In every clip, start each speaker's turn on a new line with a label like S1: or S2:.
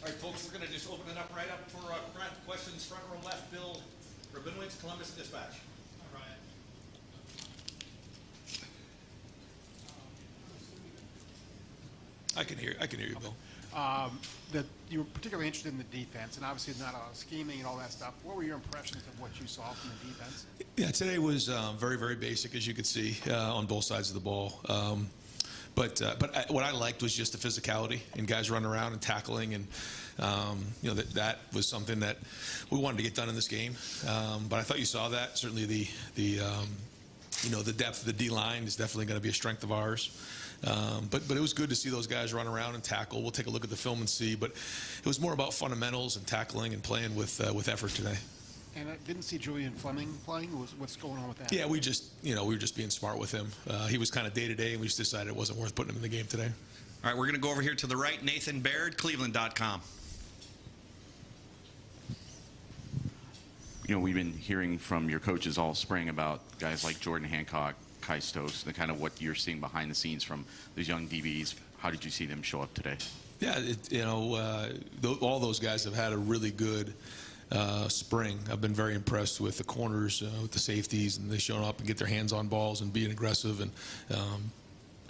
S1: All right, folks, we're going to just open it up right up for questions. Front row left, Bill Rabinowitz, Columbus Dispatch.
S2: All right.
S3: I can hear you, Bill.
S2: That you were particularly interested in the defense, and obviously not a lot of scheming and all that stuff. What were your impressions of what you saw from the defense?
S3: Yeah, today was very, very basic, as you could see, on both sides of the ball. But what I liked was just the physicality and guys running around and tackling, and that was something that we wanted to get done in this game. But I thought you saw that. Certainly the depth of the D line is definitely going to be a strength of ours. But it was good to see those guys run around and tackle. We'll take a look at the film and see. But it was more about fundamentals and tackling and playing with effort today.
S2: And I didn't see Julian Fleming playing. What's going on with that?
S3: Yeah, we were just being smart with him. He was kind of day-to-day, and we just decided it wasn't worth putting him in the game today.
S1: All right, we're going to go over here to the right. Nathan Baird, Cleveland.com.
S4: We've been hearing from your coaches all spring about guys like Jordan Hancock, Kai Stokes, the kind of what you're seeing behind the scenes from those young DBs. How did you see them show up today?
S3: Yeah, all those guys have had a really good spring. I've been very impressed with the corners, with the safeties, and they showing up and get their hands on balls and being aggressive. And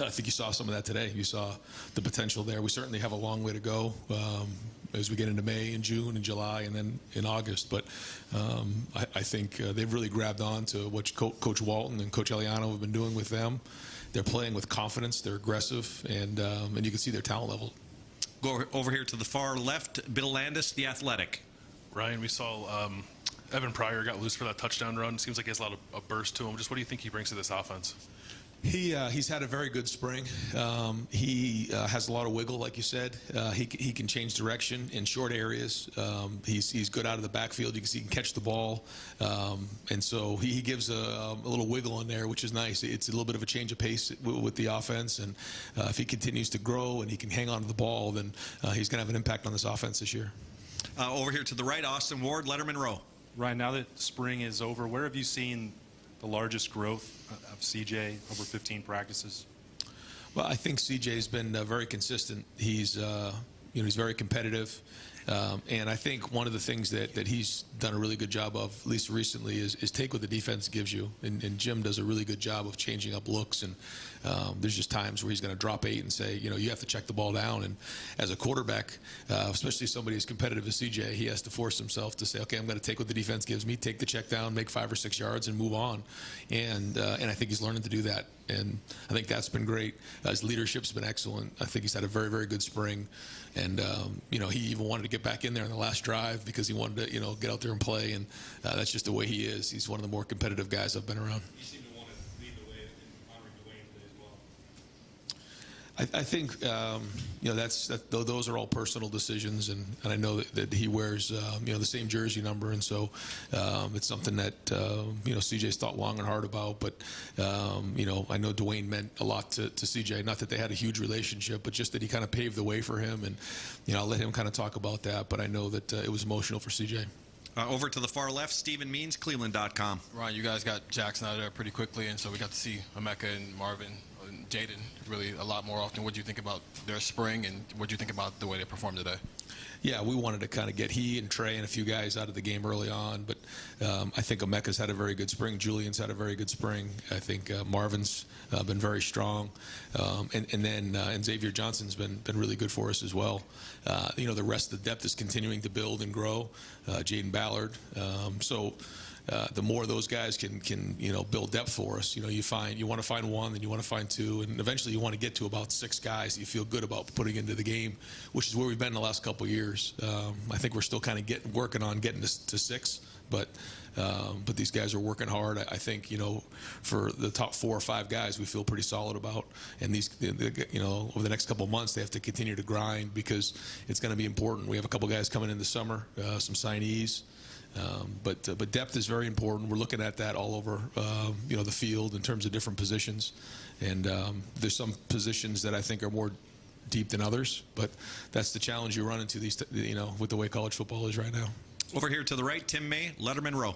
S3: I think you saw some of that today. You saw the potential there. We certainly have a long way to go as we get into May and June and July and then in August. But I think they've really grabbed on to what Coach Walton and Coach Eliano have been doing with them. They're playing with confidence. They're aggressive, and you can see their talent level.
S1: Go over here to the far left. Bill Landis, The Athletic.
S5: Ryan, we saw Evan Pryor got loose for that touchdown run. Seems like he has a lot of burst to him. Just what do you think he brings to this offense?
S3: He's had a very good spring. He has a lot of wiggle, like you said. He can change direction in short areas. He's good out of the backfield. You can see he can catch the ball, and so he gives a little wiggle in there, which is nice. It's a little bit of a change of pace with the offense, and if he continues to grow and he can hang on to the ball, then he's going to have an impact on this offense this year.
S1: Over here to the right, Austin Ward, Letterman Row.
S6: Ryan, now that spring is over, where have you seen the largest growth of CJ over 15 practices?
S3: Well, I think CJ's been very consistent. He's very competitive, and I think one of the things that he's done a really good job of, at least recently, is take what the defense gives you. And Jim does a really good job of changing up looks. And there's just times where he's going to drop 8 and say, you have to check the ball down. And as a quarterback, especially somebody as competitive as CJ, he has to force himself to say, okay, I'm going to take what the defense gives me, take the check down, make 5 or 6 yards, and move on. And I think he's learning to do that. And I think that's been great. His leadership's been excellent. I think he's had a very, very good spring. And, he even wanted to get back in there in the last drive because he wanted to, get out there and play. And that's just the way he is. He's one of the more competitive guys I've been around.
S5: You seem to want to lead the way in honoring Dwayne today as well.
S3: I think those are all personal decisions, and I know that he wears the same jersey number, and so it's something that CJ's thought long and hard about. But I know Dwayne meant a lot to CJ. Not that they had a huge relationship, but just that he kind of paved the way for him, and I'll let him kind of talk about that. But I know that it was emotional for CJ.
S1: Over to the far left, Stephen Means, Cleveland.com.
S7: Ryan, you guys got Jackson out of there pretty quickly, and so we got to see Emeka and Marvin and Jaden really a lot more often. What do you think about their spring, and what do you think about the way they performed today?
S3: Yeah, we wanted to kind of get he and Trey and a few guys out of the game early on, but I think Emeka's had a very good spring. Julian's had a very good spring. I think Marvin's been very strong, and Xavier Johnson's been really good for us as well. The rest of the depth is continuing to build and grow. Jaden Ballard. The more those guys can build depth for us, you want to find one, then you want to find 2, and eventually you want to get to about 6 guys that you feel good about putting into the game, which is where we've been in the last couple of years. I think we're still kind of working on getting to 6, but these guys are working hard. I think for the top 4 or 5 guys, we feel pretty solid about, and over the next couple of months they have to continue to grind because it's going to be important. We have a couple guys coming in the summer, some signees. But depth is very important. We're looking at that all over the field in terms of different positions, and there's some positions that I think are more deep than others. But that's the challenge you run into with the way college football is right now.
S1: Over here to the right, Tim May, Letterman Row.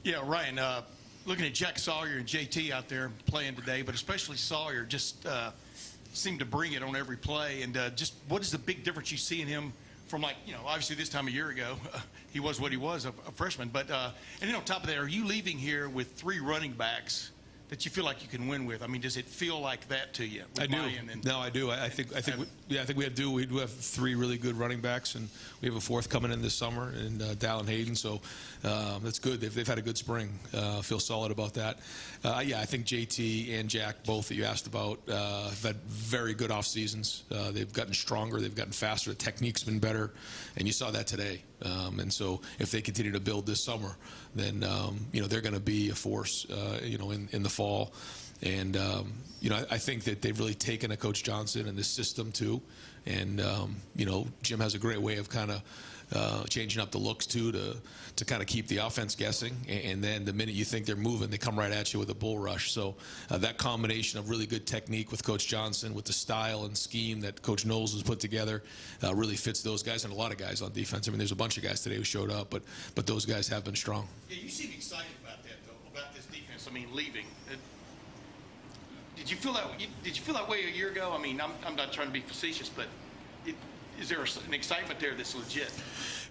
S8: Yeah, Ryan. Looking at Jack Sawyer and JT out there playing today, but especially Sawyer, just seemed to bring it on every play. And just what is the big difference you see in him from like, obviously this time a year ago, he was what he was, a freshman. But, and then on top of that, are you leaving here with 3 running backs that you feel like you can win with? I mean, does it feel like that to you?
S3: I do. No, I do. I think we do have 3 really good running backs, and we have a 4th coming in this summer, and Dallin Hayden. So that's good. They've had a good spring. Feel solid about that. I think JT and Jack, both that you asked about, have had very good off seasons. They've gotten stronger. They've gotten faster. The technique's been better, and you saw that today. And so if they continue to build this summer, then they're going to be a force in the fall. And I think that they've really taken a Coach Johnson and this system too. And Jim has a great way of kind of changing up the looks too to kind of keep the offense guessing, and then the minute you think they're moving, they come right at you with a bull rush. So that combination of really good technique with Coach Johnson, with the style and scheme that Coach Knowles has put together, really fits those guys and a lot of guys on defense. I mean, there's a bunch of guys today who showed up, but those guys have been strong.
S8: Yeah, you seem excited about that though, about this defense. I mean, leaving. Did you feel that way a year ago? I mean, I'm not trying to be facetious, but is there an excitement there that's legit?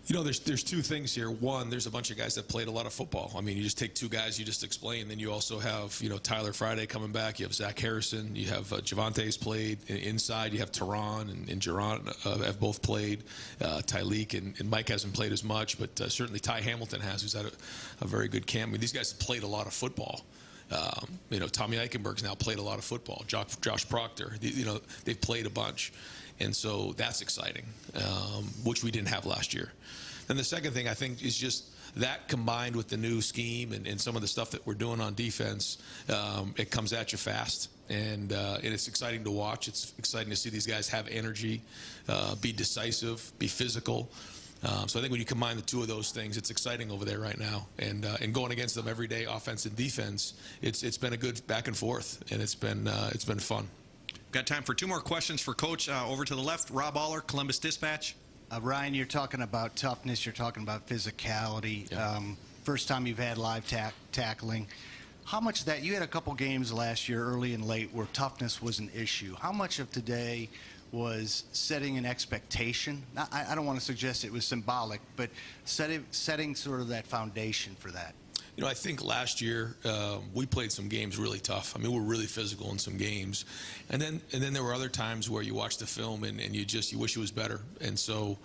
S3: There's 2 things here. One, there's a bunch of guys that played a lot of football. I mean, you just take 2 guys you just explained, then you also have Tyler Friday coming back. You have Zach Harrison. You have Javante's played inside. You have Tehran and Geron have both played. Tyleek and Mike hasn't played as much, but certainly Ty Hamilton has, who's had a very good camp. I mean, these guys have played a lot of football. Tommy Eichenberg's now played a lot of football. Josh Proctor, they've played a bunch. And so that's exciting, which we didn't have last year. And the second thing I think is just that combined with the new scheme and some of the stuff that we're doing on defense, it comes at you fast. And it's exciting to watch. It's exciting to see these guys have energy, be decisive, be physical. So I think when you combine the 2 of those things, it's exciting over there right now. And going against them every day, offense and defense, it's been a good back and forth, and it's been fun.
S1: Got time for 2 more questions for Coach. Over to the left, Rob Aller, Columbus Dispatch.
S9: Ryan, you're talking about toughness. You're talking about physicality.
S3: Yeah.
S9: First time you've had live tackling. How much of that, you had a couple games last year, early and late, where toughness was an issue. How much of today was setting an expectation? I don't want to suggest it was symbolic, but setting sort of that foundation for that.
S3: I think last year we played some games really tough. I mean, we're really physical in some games, and then there were other times where you watch the film and you wish it was better. And so,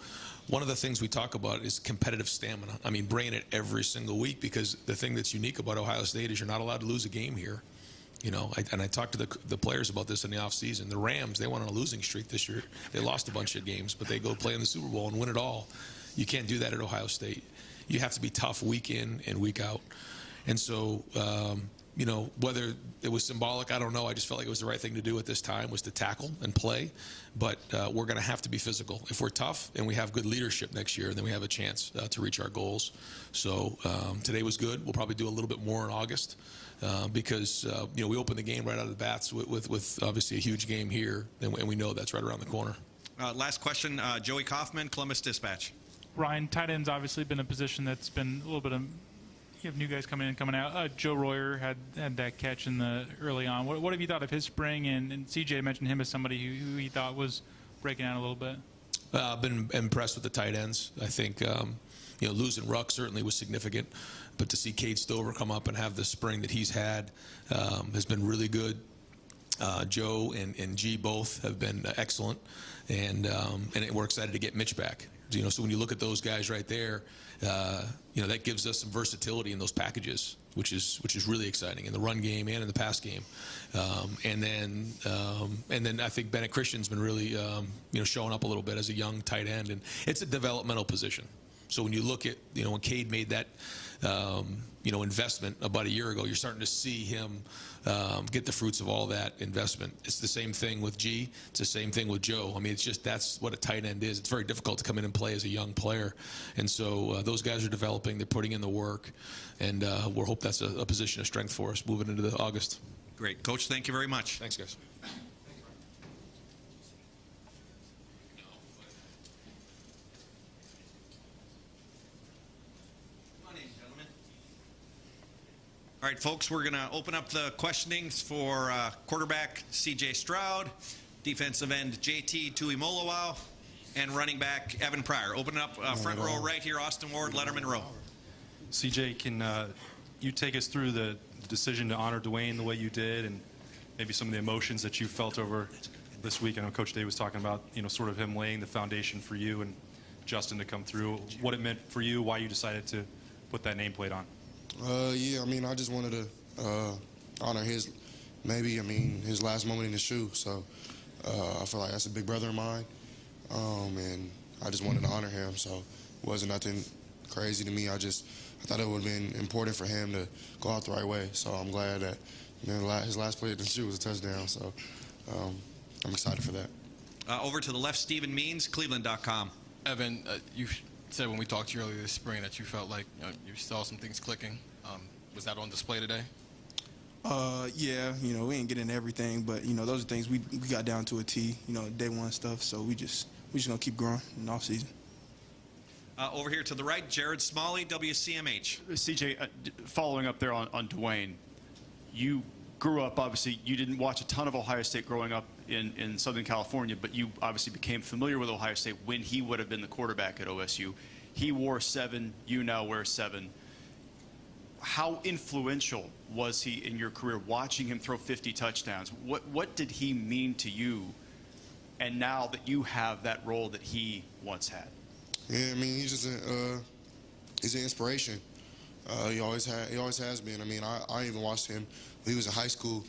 S3: one of the things we talk about is competitive stamina. I mean, bringing it every single week, because the thing that's unique about Ohio State is you're not allowed to lose a game here. I talked to the players about this in the offseason. The Rams, they went on a losing streak this year. They lost a bunch of games, but they go play in the Super Bowl and win it all. You can't do that at Ohio State. You have to be tough week in and week out. And so, whether it was symbolic, I don't know. I just felt like it was the right thing to do at this time, was to tackle and play. But we're going to have to be physical. If we're tough and we have good leadership next year, then we have a chance to reach our goals. So today was good. We'll probably do a little bit more in August because, we opened the game right out of the bats with obviously a huge game here, and we know that's right around the corner.
S1: Last question, Joey Kaufman, Columbus Dispatch.
S10: Ryan, tight end's obviously been a position that's been a little bit of, you have new guys coming in, coming out. Joe Royer had that catch in the early on. What have you thought of his spring? And CJ mentioned him as somebody who he thought was breaking out a little bit.
S3: I've been impressed with the tight ends. I think losing Ruck certainly was significant, but to see Cade Stover come up and have the spring that he's had has been really good. Joe and G both have been excellent, and we're excited to get Mitch back. So when you look at those guys right there, that gives us some versatility in those packages, which is really exciting in the run game and in the pass game. And then I think Bennett Christian's been really showing up a little bit as a young tight end, and it's a developmental position. So when you look at when Cade made that investment about a year ago, you're starting to see him get the fruits of all that investment. It's the same thing with G. It's the same thing with Joe. I mean, it's just that's what a tight end is. It's very difficult to come in and play as a young player, and so those guys are developing. They're putting in the work, and we hope that's a position of strength for us moving into August.
S1: Great, Coach. Thank you very much.
S3: Thanks, guys.
S1: All right, folks, we're going to open up the questionings for quarterback C.J. Stroud, defensive end J.T. Tuimoloau, and running back Evan Pryor. Open up front row right here, Austin Ward, Letterman row.
S6: CJ, can you take us through the decision to honor Dwayne the way you did, and maybe some of the emotions that you felt over this week? I know Coach Day was talking about, sort of him laying the foundation for you and Justin to come through. What it meant for you, why you decided to put that nameplate on.
S11: Yeah, I mean, I just wanted to honor his last moment in the shoe. So I feel like that's a big brother of mine, and I just wanted to honor him. So it wasn't nothing crazy to me. I thought it would have been important for him to go out the right way. So I'm glad that his last play in the shoe was a touchdown. So I'm excited for that.
S1: Over to the left, Stephen Means, Cleveland.com.
S7: Evan, you said when we talked to you earlier this spring that you felt like you saw some things clicking. Was that on display today?
S12: Yeah, we didn't get into everything, but those are things we got down to a T. Day one stuff. So we just gonna keep growing in the off season.
S1: Over here to the right, Jared Smalley, WCMH.
S13: CJ, following up there on Dwayne, you grew up, obviously, you didn't watch a ton of Ohio State growing up in Southern California, but you obviously became familiar with Ohio State when he would have been the quarterback at OSU. He wore 7, you now wear 7. How influential was he in your career, watching him throw 50 touchdowns? What did he mean to you, and now that you have that role that he once had?
S11: Yeah, I mean, he's an inspiration. He always has been. I mean, I even watched him when he was in high school.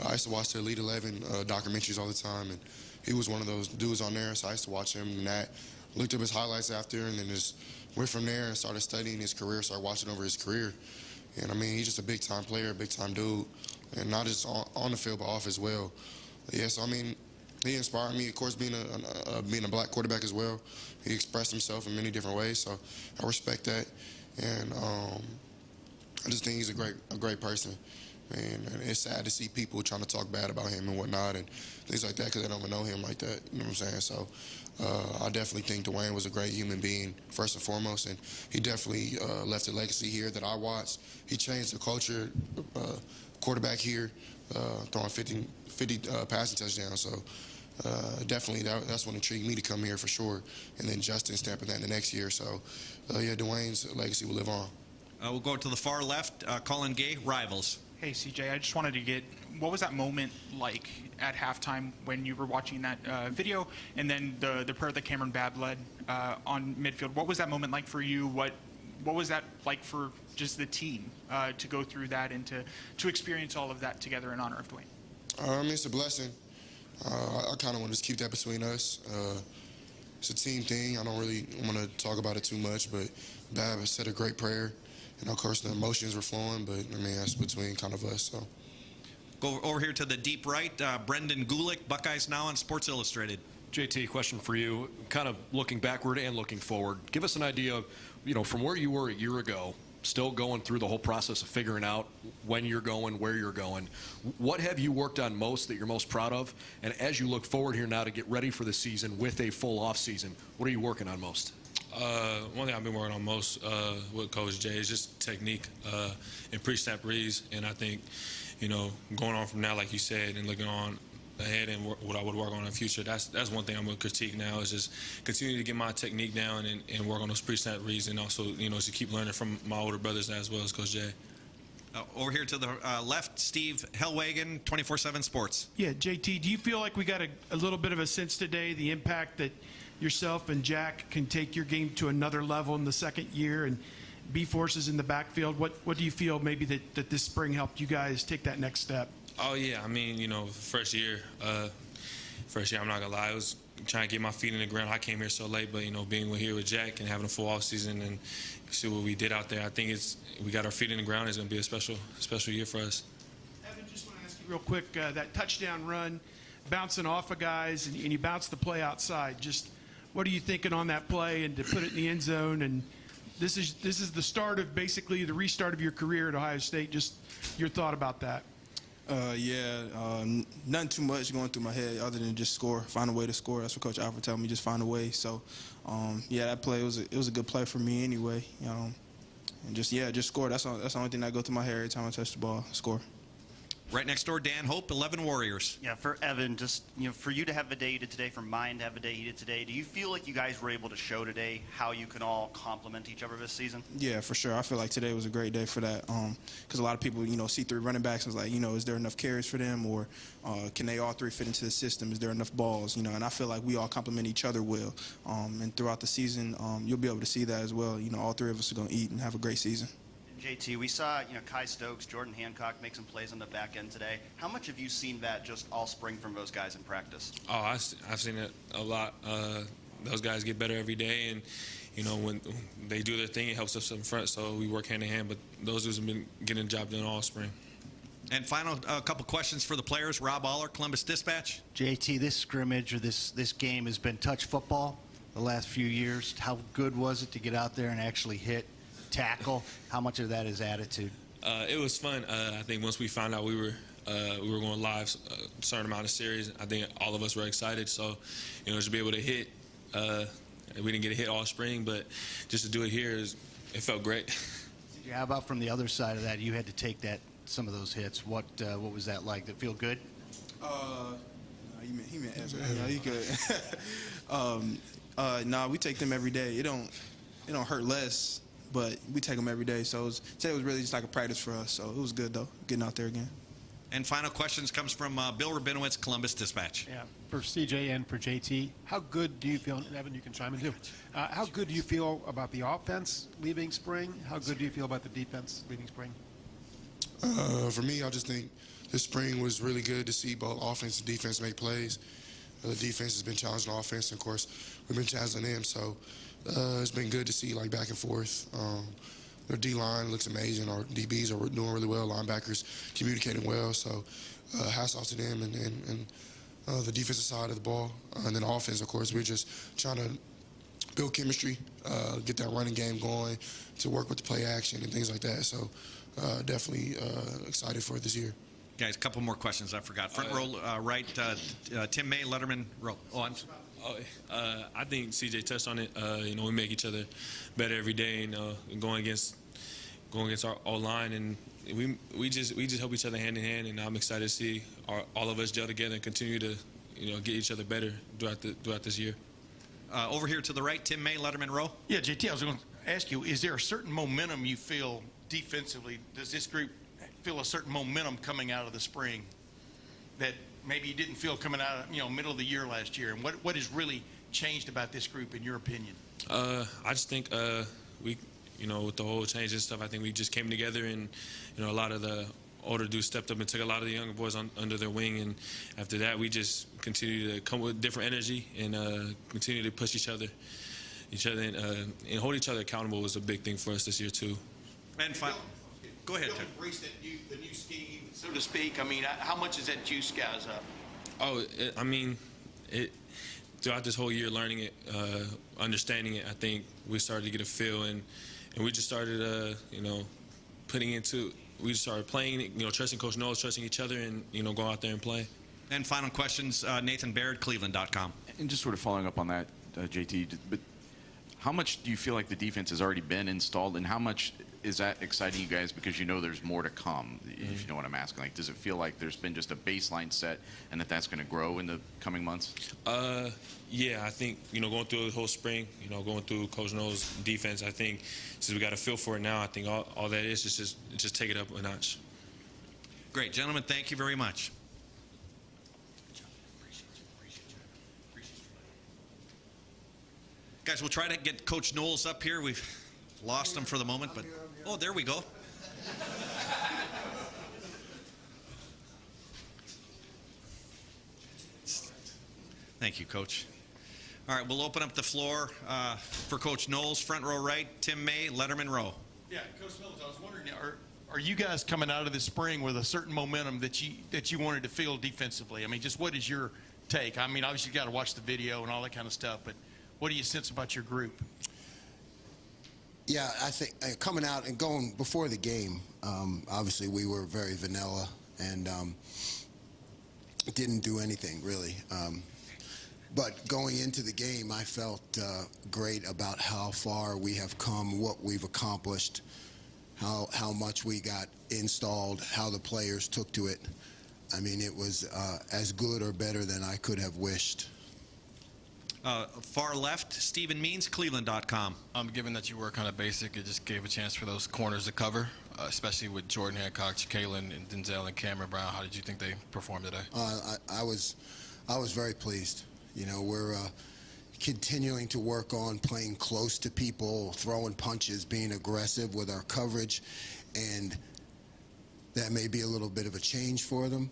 S11: I used to watch the Elite 11 documentaries all the time, and he was one of those dudes on there, so I used to watch him and that. Looked up his highlights after, and then just went from there and started studying his career, started watching over his career. And, I mean, he's just a big-time player, a big-time dude, and not just on the field but off as well. Yeah, so, I mean, he inspired me, of course, being a black quarterback as well. He expressed himself in many different ways, so I respect that. And I just think he's a great person. And it's sad to see people trying to talk bad about him and whatnot and things like that because they don't even know him like that. You know what I'm saying? So I definitely think Dwayne was a great human being, first and foremost, and he definitely left a legacy here that I watched. He changed the culture, quarterback here, throwing 50 passing touchdowns. So definitely that's what intrigued me to come here for sure. And then Justin stamping that in the next year. So, yeah, Dwayne's legacy will live on.
S1: We'll go to the far left, Colin Gay, Rivals.
S14: Hey, CJ, I just wanted to get, what was that moment like at halftime when you were watching that video, and then the prayer that Cameron Babb led on midfield? What was that moment like for you? What was that like for just the team to go through that and to experience all of that together in honor of Dwayne?
S11: I mean, it's a blessing. I kind of want to just keep that between us. It's a team thing. I don't really want to talk about it too much, but Babb has said a great prayer. And, of course, the emotions were flowing, but, I mean, that's between kind of us. So.
S1: Go over here to the deep right, Brendan Gulick, Buckeyes Now on Sports Illustrated.
S15: JT, question for you, kind of looking backward and looking forward. Give us an idea of, from where you were a year ago, still going through the whole process of figuring out when you're going, where you're going. What have you worked on most that you're most proud of? And as you look forward here now to get ready for the season with a full off season, what are you working on most?
S16: One thing I've been working on most with Coach Jay is just technique and pre-snap reads. And I think, going on from now, like you said, and looking on ahead and what I would work on in the future, that's one thing I'm going to critique now is just continue to get my technique down and work on those pre-snap reads and also, to keep learning from my older brothers as well as Coach Jay.
S1: Over here to the left, Steve Hellwagen, 24/7 Sports.
S17: Yeah, JT, do you feel like we got a little bit of a sense today, the impact that yourself and Jack can take your game to another level in the second year and be forces in the backfield? What do you feel maybe that this spring helped you guys take that next step?
S16: Oh, yeah. I mean, first year, I'm not going to lie, it was trying to get my feet in the ground. I came here so late, but, being here with Jack and having a full offseason and see what we did out there, I think we got our feet in the ground. It's going to be a special year for us.
S17: Evan, just want to ask you real quick, that touchdown run, bouncing off of guys, and you bounce the play outside. Just what are you thinking on that play and to put it in the end zone? And this is the start of basically the restart of your career at Ohio State. Just your thought about that.
S12: Nothing too much going through my head other than just score, find a way to score. That's what Coach Alford told me, just find a way. So, that play was a good play for me anyway. And just score. That's the only thing that goes through my head every time I touch the ball. Score.
S18: Right next door, Dan Hope, 11 Warriors.
S13: Yeah, for Evan, just for you to have the day you did today, for Mine to have the day he did today, do you feel like you guys were able to show today how you can all complement each other this season?
S12: Yeah, for sure. I feel like today was a great day for that. Because a lot of people, see three running backs and it's like, is there enough carries for them, or can they all three fit into the system? Is there enough balls? And I feel like we all complement each other well. And throughout the season, you'll be able to see that as well. All three of us are going to eat and have a great season.
S13: JT, we saw Kai Stokes, Jordan Hancock make some plays on the back end today. How much have you seen that just all spring from those guys in practice?
S16: Oh, I've seen it a lot. Those guys get better every day, and when they do their thing, it helps us in front. So we work hand in hand. But those dudes have been getting the job done all spring.
S18: And final couple questions for the players. Rob Aller, Columbus Dispatch.
S9: JT, this scrimmage or this game has been touch football the last few years. How good was it to get out there and actually hit, tackle? How much of that is attitude?
S16: It was fun. I think once we found out we were going live a certain amount of series, I think all of us were excited. So, to be able to hit, we didn't get a hit all spring, but just to do it here, it felt great.
S9: How about from the other side of that? You had to take some of those hits. What was that like? Did it feel good?
S12: He meant Ezra. No, you good. Nah, we take them every day. It don't hurt less, but we take them every day. So today was really just like a practice for us. So it was good, though, getting out there again.
S18: And final questions comes from Bill Rabinowitz, Columbus Dispatch.
S2: Yeah, for CJ and for JT, how good do you feel, Evan, you can chime in too, how good do you feel about the offense leaving spring? How good do you feel about the defense leaving spring?
S11: For me, I just think this spring was really good to see both offense and defense make plays. The defense has been challenging the offense, and of course, we've been challenging them. So it's been good to see back and forth. Their D-line looks amazing. Our DBs are doing really well. Linebackers communicating well. So hats off to them and the defensive side of the ball. And then offense, of course, we're just trying to build chemistry, get that running game going, to work with the play action and things like that. So definitely excited for it this year.
S18: Guys, a couple more questions I forgot. Front row right, Tim May, Letterman row. Oh, I'm sorry.
S16: I think CJ touched on it. We make each other better every day, and going against our O-line, and we just help each other hand in hand. And I'm excited to see all of us gel together and continue to get each other better throughout this year.
S18: Over here to the right, Tim May, Letterman row.
S8: Yeah, JT, I was going to ask you, is there a certain momentum you feel defensively? Does this group feel a certain momentum coming out of the spring that maybe you didn't feel coming out of, middle of the year last year? And what has really changed about this group, in your opinion?
S16: I just think we, with the whole change and stuff, I think we just came together, and, a lot of the older dudes stepped up and took a lot of the younger boys under their wing. And after that, we just continue to come with different energy and continue to push each other and hold each other accountable was a big thing for us this year, too.
S18: And go ahead, Tim.
S8: Embrace the new scheme, so to speak. I mean, how much has that juice guys up?
S16: Oh, throughout this whole year, learning it, understanding it, I think we started to get a feel, and we just started, we just started playing it, trusting Coach Knowles, trusting each other, and, go out there and play.
S18: And final questions, Nathan Baird, Cleveland.com.
S4: And just sort of following up on that, JT, but how much do you feel like the defense has already been installed, and how much is that exciting you guys because there's more to come, if you know what I'm asking? Like, does it feel like there's been just a baseline set and that's going to grow in the coming months?
S16: Yeah, I think, going through the whole spring, going through Coach Knowles' defense, I think since we got a feel for it now, I think all that is just take it up a notch.
S18: Great. Gentlemen, thank you very much. Guys, we'll try to get Coach Knowles up here. We've lost him for the moment, but oh, there we go. Thank you, Coach. All right, we'll open up the floor for Coach Knowles. Front row right, Tim May, Letterman row.
S8: Yeah, Coach Knowles, I was wondering, are you guys coming out of this spring with a certain momentum that you wanted to feel defensively? I mean, just what is your take? I mean, obviously you got to watch the video and all that kind of stuff, but what do you sense about your group?
S19: Yeah, I think coming out and going before the game, obviously we were very vanilla and didn't do anything really. But going into the game, I felt great about how far we have come, what we've accomplished, how much we got installed, how the players took to it. I mean, it was as good or better than I could have wished.
S18: Far left, Stephen Means, Cleveland.com.
S7: Given that you were kind of basic, it just gave a chance for those corners to cover, especially with Jordan Hancock, Kalen, and Denzel and Cameron Brown. How did you think they performed today?
S19: I was very pleased. You know, we're continuing to work on playing close to people, throwing punches, being aggressive with our coverage, and that may be a little bit of a change for them.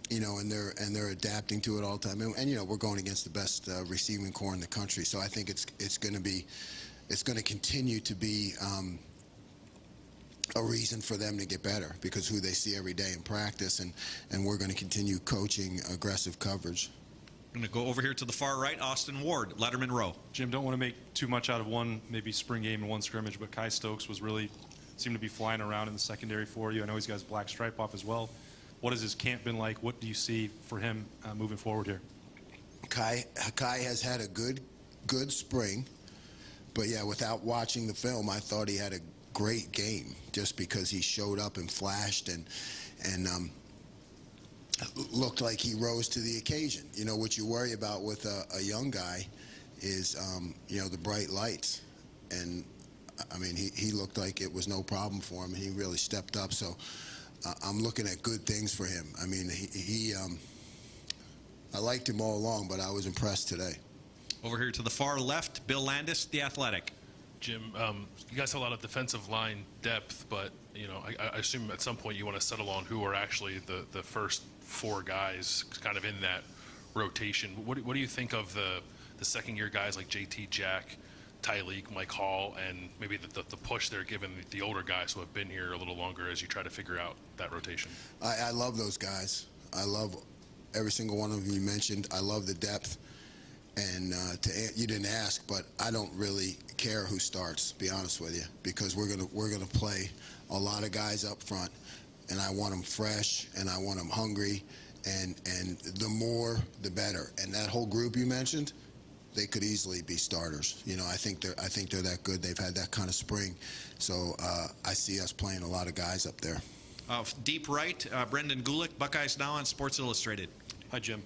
S19: You know, and they're adapting to it all the time. And you know, we're going against the best receiving core in the country, so I think it's going to continue to be a reason for them to get better, because who they see every day in practice, and we're going to continue coaching aggressive coverage.
S18: I'm going to go over here to the far right, Austin Ward, Letterman Row.
S6: Jim, don't want to make too much out of one maybe spring game and one scrimmage, but Kai Stokes seemed to be flying around in the secondary for you. I know he's got his black stripe off as well. What has his camp been like? What do you see for him moving forward here?
S19: Kai has had a good spring, but yeah, without watching the film, I thought he had a great game just because he showed up and flashed and looked like he rose to the occasion. You know, what you worry about with a young guy is you know, the bright lights, and I mean, he looked like it was no problem for him, and he really stepped up. So I'm looking at good things for him. I mean, I liked him all along, but I was impressed today.
S18: Over here to the far left, Bill Landis, The Athletic.
S5: Jim, you guys have a lot of defensive line depth, but you know, I assume at some point you want to settle on who are actually the first four guys kind of in that rotation. What do you think of the second-year guys like JT, Jack, Tyleek, Mike Hall, and maybe the push they're giving the older guys who have been here a little longer as you try to figure out that rotation?
S19: I love those guys. I love every single one of them you mentioned. I love the depth. And you didn't ask, but I don't really care who starts, to be honest with you, because we're gonna play a lot of guys up front, and I want them fresh and I want them hungry, and the more the better. And that whole group you mentioned, they could easily be starters. You know, I think they're that good. They've had that kind of spring, so I see us playing a lot of guys up there.
S18: Deep right, Brendan Gulick, Buckeyes Now on Sports Illustrated.
S15: Hi, Jim.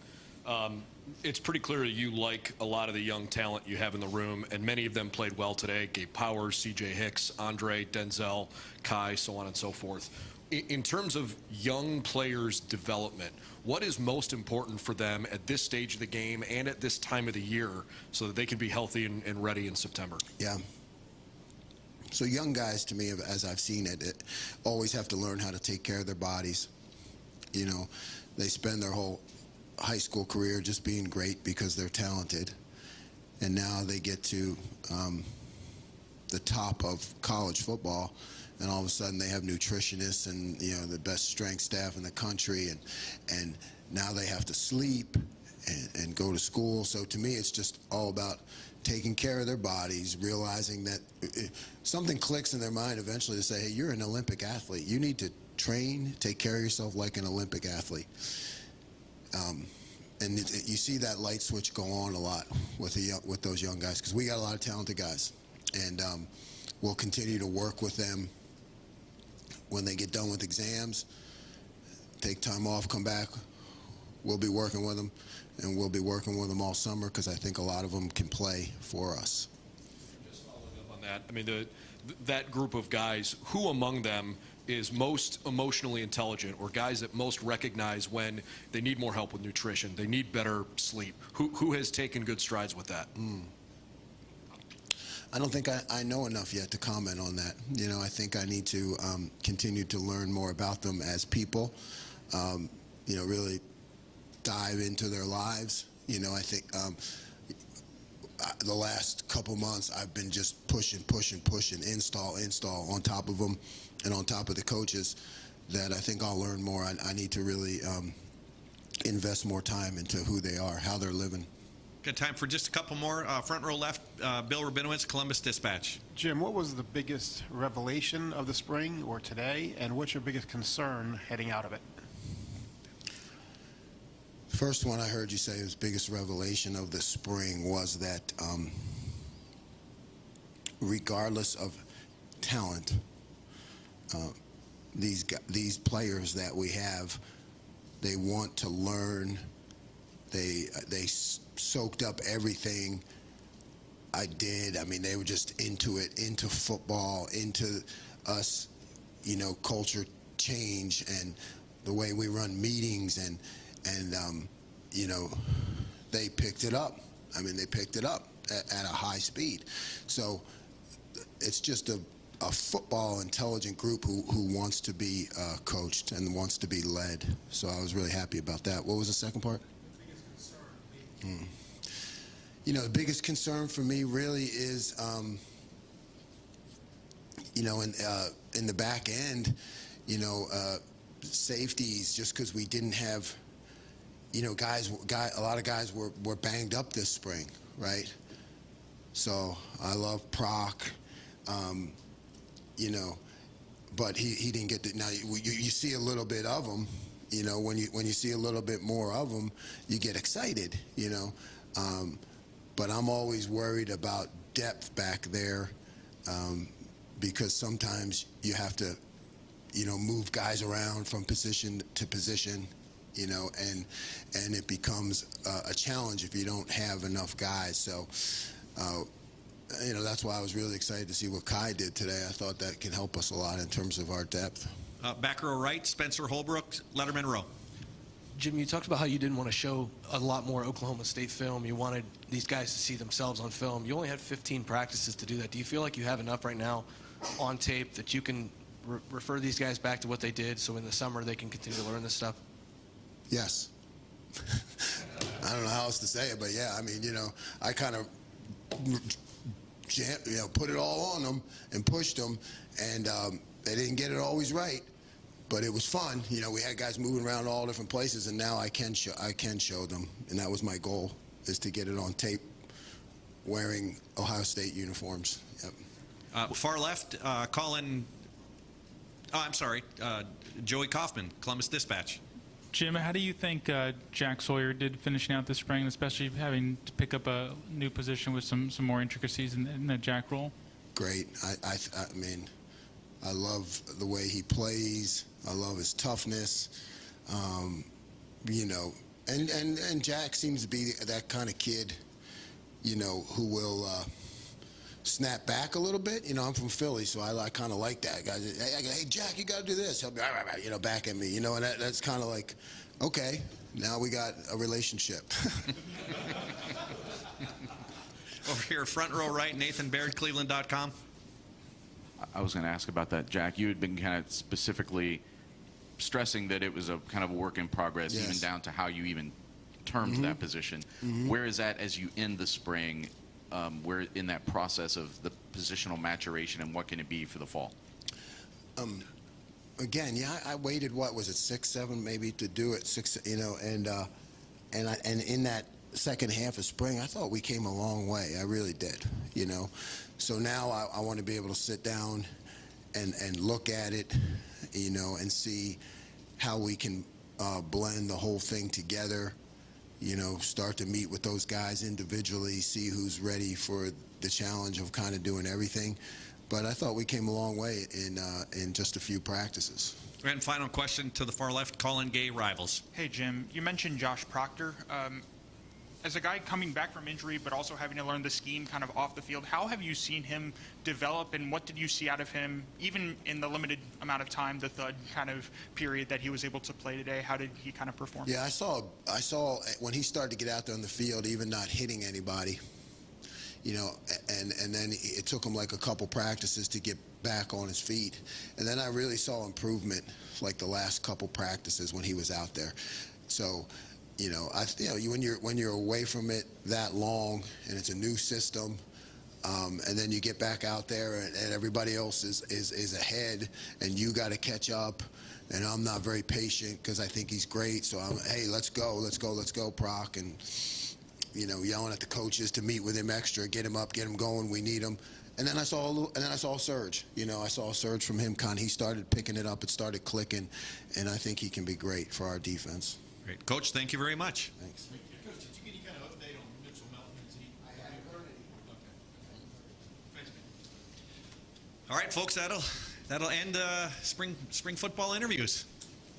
S15: It's pretty clear you like a lot of the young talent you have in the room, and many of them played well today. Gabe Powers, C.J. Hicks, Andre, Denzel, Kai, so on and so forth. In terms of young players' development, what is most important for them at this stage of the game and at this time of the year so that they can be healthy and ready in September?
S19: Yeah. So young guys, to me, as I've seen it, always have to learn how to take care of their bodies. You know, they spend their whole high school career just being great because they're talented, and now they get to the top of college football, and all of a sudden they have nutritionists and, you know, the best strength staff in the country, and now they have to sleep and go to school. So to me, it's just all about taking care of their bodies, realizing that something clicks in their mind eventually to say, hey, you're an Olympic athlete. You need to train, take care of yourself like an Olympic athlete. And you see that light switch go on a lot with those young guys, because we got a lot of talented guys, and we'll continue to work with them when they get done with exams, take time off, come back. We'll be working with them, and we'll be working with them all summer, because I think a lot of them can play for us.
S15: Just following up on that, I mean, that group of guys, who among them is most emotionally intelligent, or guys that most recognize when they need more help with nutrition, they need better sleep? Who has taken good strides with that?
S19: I don't think I know enough yet to comment on that. You know, I think I need to continue to learn more about them as people, you know, really dive into their lives. You know, I think the last couple months I've been just pushing, install on top of them and on top of the coaches, that I think I'll learn more. I need to really invest more time into who they are, how they're living.
S18: Got time for just a couple more. Front row left, Bill Rabinowitz, Columbus Dispatch.
S2: Jim, what was the biggest revelation of the spring or today, and what's your biggest concern heading out of it?
S19: First one I heard you say was biggest revelation of the spring was that regardless of talent, these players that we have, they want to learn. They soaked up everything I did. I mean, they were just into it, into football, into us, culture change and the way we run meetings, and they picked it up. I mean, they picked it up at a high speed. So it's just a football intelligent group who wants to be coached and wants to be led. So I was really happy about that. What was the second part? The biggest concern for me really is, in the back end, safeties, just because we didn't have, a lot of guys were banged up this spring, right? So I love Proc, but he didn't get the. Now you see a little bit of him, when you see a little bit more of him, you get excited, but I'm always worried about depth back there, because sometimes you have to, move guys around from position to position, and it becomes a challenge if you don't have enough guys. So, that's why I was really excited to see what Kai did today. I thought that could help us a lot in terms of our depth.
S18: Back row right, Spencer Holbrook, Letterman row.
S20: Jim, you talked about how you didn't want to show a lot more Oklahoma State film. You wanted these guys to see themselves on film. You only had 15 practices to do that. Do you feel like you have enough right now on tape that you can refer these guys back to what they did so in the summer they can continue to learn this stuff?
S19: Yes. I don't know how else to say it, but yeah, I mean, I kind of put it all on them and pushed them, and they didn't get it always right, but it was fun. We had guys moving around all different places, and now I can show them, and that was my goal, is to get it on tape wearing Ohio State uniforms. Yep.
S18: Far left, Joey Kaufman, Columbus Dispatch.
S10: Jim, how do you think Jack Sawyer did finishing out this spring, especially having to pick up a new position with some more intricacies in the Jack role? Great.
S19: I mean, I love the way he plays. I love his toughness. And Jack seems to be that kind of kid, who will snap back a little bit. I'm from Philly, so I kind of like that. Guys, hey, Jack, you got to do this. He'll be, back at me, and that's kind of like, okay, now we got a relationship.
S18: Over here, front row right, Nathan Baird, Cleveland.com.
S4: I was going to ask about that, Jack. You had been kind of specifically stressing that it was a kind of a work in progress,
S19: Yes.
S4: even down to how you even termed that position. Where is that as you end the spring? Where in that process of the positional maturation, and what can it be for the fall?
S19: Again, I waited, what was it, 6, 7 maybe to do it, 6, and in that second half of spring, I thought we came a long way. I really did, So now I want to be able to sit down and look at it, and see how we can blend the whole thing together. Start to meet with those guys individually, see who's ready for the challenge of kind of doing everything. But I thought we came a long way in just a few practices.
S18: And final question to the far left, Colin Gay, Rivals.
S14: Hey, Jim, you mentioned Josh Proctor. As a guy coming back from injury but also having to learn the scheme kind of off the field, how have you seen him develop, and what did you see out of him, even in the limited amount of time, the third kind of period that he was able to play today? How did he kind of perform?
S19: Yeah, I saw when he started to get out there on the field, even not hitting anybody, and then it took him like a couple practices to get back on his feet. And then I really saw improvement like the last couple practices when he was out there. So, when you're away from it that long and it's a new system, and then you get back out there and everybody else is ahead and you got to catch up, and I'm not very patient because I think he's great. So hey, let's go, Proc, and yelling at the coaches to meet with him extra, get him up, get him going. We need him. And then I saw a surge. I saw a surge from him. He started picking it up. It started clicking, and I think he can be great for our defense.
S18: Great. Coach, thank you very much.
S19: Thanks.
S1: Coach, did you get any kind of update on Mitchell Melton? I haven't heard it. Okay. Thanks, man.
S18: All right, folks, that'll that'll end spring football interviews.